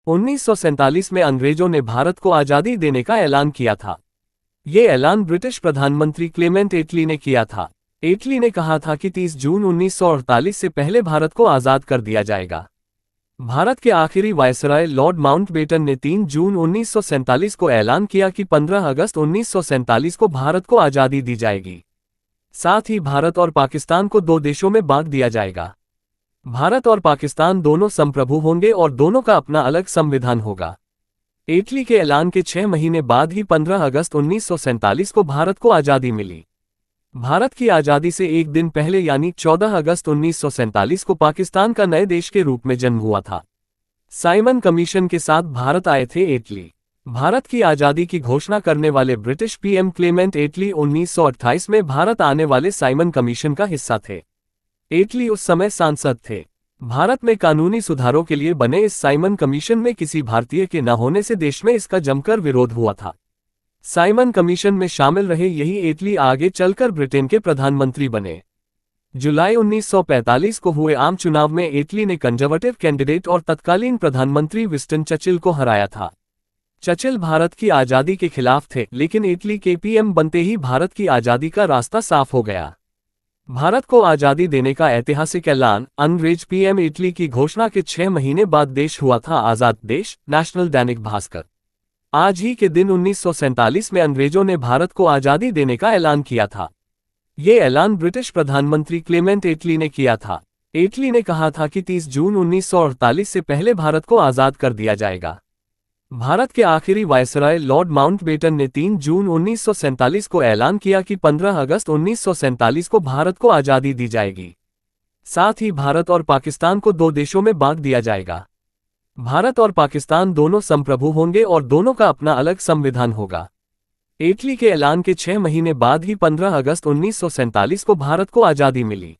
1947 में अंग्रेजों ने भारत को आज़ादी देने का ऐलान किया था। ये ऐलान ब्रिटिश प्रधानमंत्री क्लेमेंट एटली ने किया था। एटली ने कहा था कि 30 जून 1948 से पहले भारत को आज़ाद कर दिया जाएगा। भारत के आखिरी वायसराय लॉर्ड माउंटबेटन ने 3 जून 1947 को ऐलान किया कि 15 अगस्त 1947 को भारत को आज़ादी दी जाएगी। साथ ही भारत और पाकिस्तान को दो देशों में बांट दिया जाएगा। भारत और पाकिस्तान दोनों संप्रभु होंगे और दोनों का अपना अलग संविधान होगा। एटली के ऐलान के 6 महीने बाद ही 15 अगस्त 1947 को भारत को आज़ादी मिली। भारत की आज़ादी से एक दिन पहले यानी 14 अगस्त 1947 को पाकिस्तान का नए देश के रूप में जन्म हुआ था। साइमन कमीशन के साथ भारत आए थे एटली। भारत की आज़ादी की घोषणा करने वाले ब्रिटिश पीएम क्लेमेंट एटली 1928 में भारत आने वाले साइमन कमीशन का हिस्सा थे। एटली उस समय सांसद थे। भारत में कानूनी सुधारों के लिए बने इस साइमन कमीशन में किसी भारतीय के न होने से देश में इसका जमकर विरोध हुआ था। साइमन कमीशन में शामिल रहे यही एटली आगे चलकर ब्रिटेन के प्रधानमंत्री बने। जुलाई 1945 को हुए आम चुनाव में एटली ने कंजर्वेटिव कैंडिडेट और तत्कालीन प्रधानमंत्री विंस्टन चर्चिल को हराया था। चर्चिल भारत की आज़ादी के खिलाफ थे, लेकिन एटली के पीएम बनते ही भारत की आज़ादी का रास्ता साफ हो गया। भारत को आज़ादी देने का ऐतिहासिक ऐलान अंग्रेज पीएम एटली की घोषणा के 6 महीने बाद देश हुआ था आज़ाद देश। नेशनल दैनिक भास्कर। आज ही के दिन 1947 में अंग्रेजों ने भारत को आज़ादी देने का ऐलान किया था। ये ऐलान ब्रिटिश प्रधानमंत्री क्लेमेंट एटली ने किया था। एटली ने कहा था कि 30 जून 1948 से पहले भारत को आज़ाद कर दिया जाएगा। भारत के आखिरी वायसराय लॉर्ड माउंटबेटन ने 3 जून 1947 को ऐलान किया कि 15 अगस्त 1947 को भारत को आज़ादी दी जाएगी। साथ ही भारत और पाकिस्तान को दो देशों में बांट दिया जाएगा। भारत और पाकिस्तान दोनों संप्रभु होंगे और दोनों का अपना अलग संविधान होगा। एटली के ऐलान के 6 महीने बाद ही 15 अगस्त 1947 को भारत को आज़ादी मिली।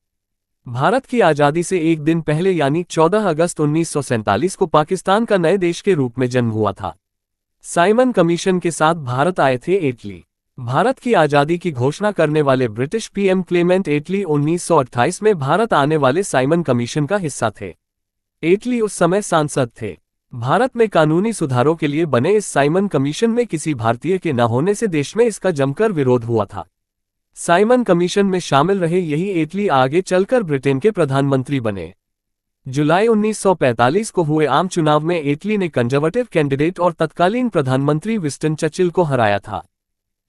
भारत की आज़ादी से एक दिन पहले यानी 14 अगस्त 1947 को पाकिस्तान का नए देश के रूप में जन्म हुआ था। साइमन कमीशन के साथ भारत आए थे एटली। भारत की आज़ादी की घोषणा करने वाले ब्रिटिश पीएम क्लेमेंट एटली 1928 में भारत आने वाले साइमन कमीशन का हिस्सा थे। एटली उस समय सांसद थे। भारत में कानूनी सुधारों के लिए बने इस साइमन कमीशन में किसी भारतीय के न होने से देश में इसका जमकर विरोध हुआ था। साइमन कमीशन में शामिल रहे यही एटली आगे चलकर ब्रिटेन के प्रधानमंत्री बने। जुलाई 1945 को हुए आम चुनाव में एटली ने कंजर्वेटिव कैंडिडेट और तत्कालीन प्रधानमंत्री विंस्टन चर्चिल को हराया था।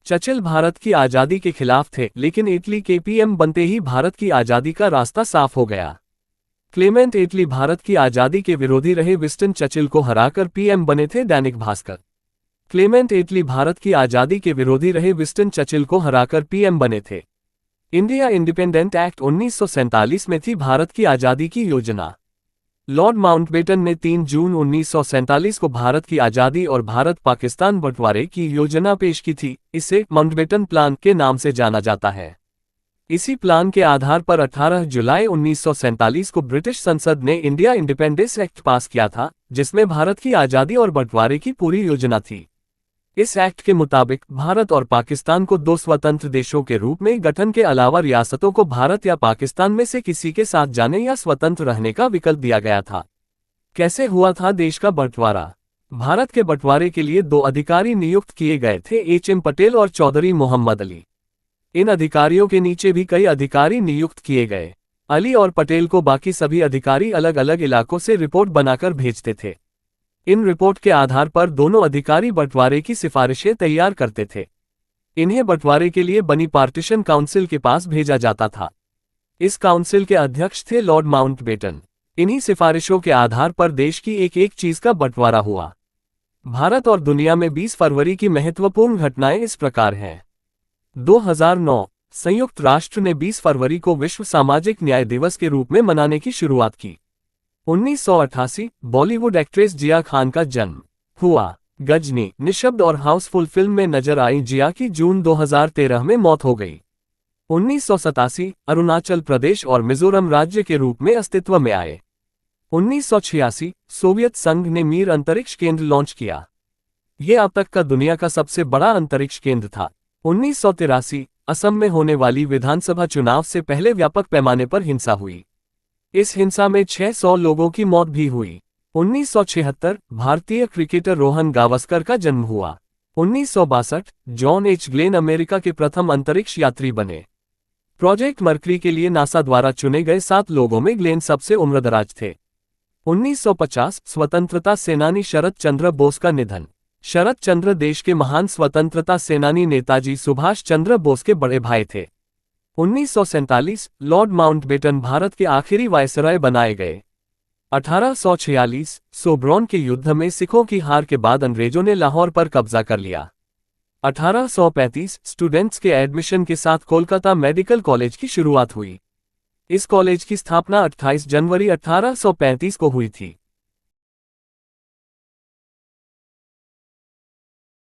चर्चिल भारत की आज़ादी के खिलाफ थे, लेकिन एटली के पीएम बनते ही भारत की आज़ादी का रास्ता साफ हो गया। क्लेमेंट एटली भारत की आज़ादी के विरोधी रहे विंस्टन चर्चिल को हराकर पीएम बने थे। दैनिक भास्कर। क्लेमेंट एटली भारत की आज़ादी के विरोधी रहे विंस्टन चर्चिल को हराकर पीएम बने थे। इंडिया इंडिपेंडेंट एक्ट 1947 में थी भारत की आज़ादी की योजना। लॉर्ड माउंटबेटन ने 3 जून 1947 को भारत की आज़ादी और भारत पाकिस्तान बंटवारे की योजना पेश की थी। इसे माउंटबेटन प्लान के नाम से जाना जाता है। इसी प्लान के आधार पर 18 जुलाई 1947 को ब्रिटिश संसद ने इंडिया इंडिपेंडेंस एक्ट पास किया था, जिसमें भारत की आज़ादी और बंटवारे की पूरी योजना थी। इस एक्ट के मुताबिक भारत और पाकिस्तान को दो स्वतंत्र देशों के रूप में गठन के अलावा रियासतों को भारत या पाकिस्तान में से किसी के साथ जाने या स्वतंत्र रहने का विकल्प दिया गया था। कैसे हुआ था देश का बंटवारा? भारत के बंटवारे के लिए 2 अधिकारी नियुक्त किए गए थे, एच.एम. पटेल और चौधरी मोहम्मद अली। इन अधिकारियों के नीचे भी कई अधिकारी नियुक्त किए गए। अली और पटेल को बाकी सभी अधिकारी अलग अलग इलाकों से रिपोर्ट बनाकर भेजते थे। इन रिपोर्ट के आधार पर दोनों अधिकारी बंटवारे की सिफारिशें तैयार करते थे। इन्हें बंटवारे के लिए बनी पार्टीशन काउंसिल के पास भेजा जाता था। इस काउंसिल के अध्यक्ष थे लॉर्ड माउंटबेटन। इन्हीं सिफारिशों के आधार पर देश की एक चीज का बंटवारा हुआ। भारत और दुनिया में 20 फरवरी की महत्वपूर्ण घटनाएं इस प्रकार हैं। 2009 संयुक्त राष्ट्र ने 20 फरवरी को विश्व सामाजिक न्याय दिवस के रूप में मनाने की शुरुआत की। 1988 बॉलीवुड एक्ट्रेस जिया खान का जन्म हुआ। गजनी, निशब्द और हाउसफुल फिल्म में नजर आई जिया की जून 2013 में मौत हो गई। 1987 अरुणाचल प्रदेश और मिजोरम राज्य के रूप में अस्तित्व में आए। 1986 सोवियत संघ ने मीर अंतरिक्ष केंद्र लॉन्च किया। यह अब तक का दुनिया का सबसे बड़ा अंतरिक्ष केंद्र था। 1983 असम में होने वाली विधानसभा चुनाव से पहले व्यापक पैमाने पर हिंसा हुई। इस हिंसा में 600 लोगों की मौत भी हुई। 1976 भारतीय क्रिकेटर रोहन गावस्कर का जन्म हुआ। 1962 जॉन एच ग्लेन अमेरिका के प्रथम अंतरिक्ष यात्री बने। प्रोजेक्ट मर्करी के लिए नासा द्वारा चुने गए 7 लोगों में ग्लेन सबसे उम्रदराज थे। 1950 स्वतंत्रता सेनानी शरद चंद्र बोस का निधन। शरद चंद्र देश के महान स्वतंत्रता सेनानी नेताजी सुभाष चंद्र बोस के बड़े भाई थे। 1947 लॉर्ड माउंटबेटन भारत के आखिरी वायसराय बनाए गए। 1846 सोब्रॉन के युद्ध में सिखों की हार के बाद अंग्रेजों ने लाहौर पर कब्जा कर लिया। 1835 स्टूडेंट्स के एडमिशन के साथ कोलकाता मेडिकल कॉलेज की शुरुआत हुई। इस कॉलेज की स्थापना 28 जनवरी 1835 को हुई थी।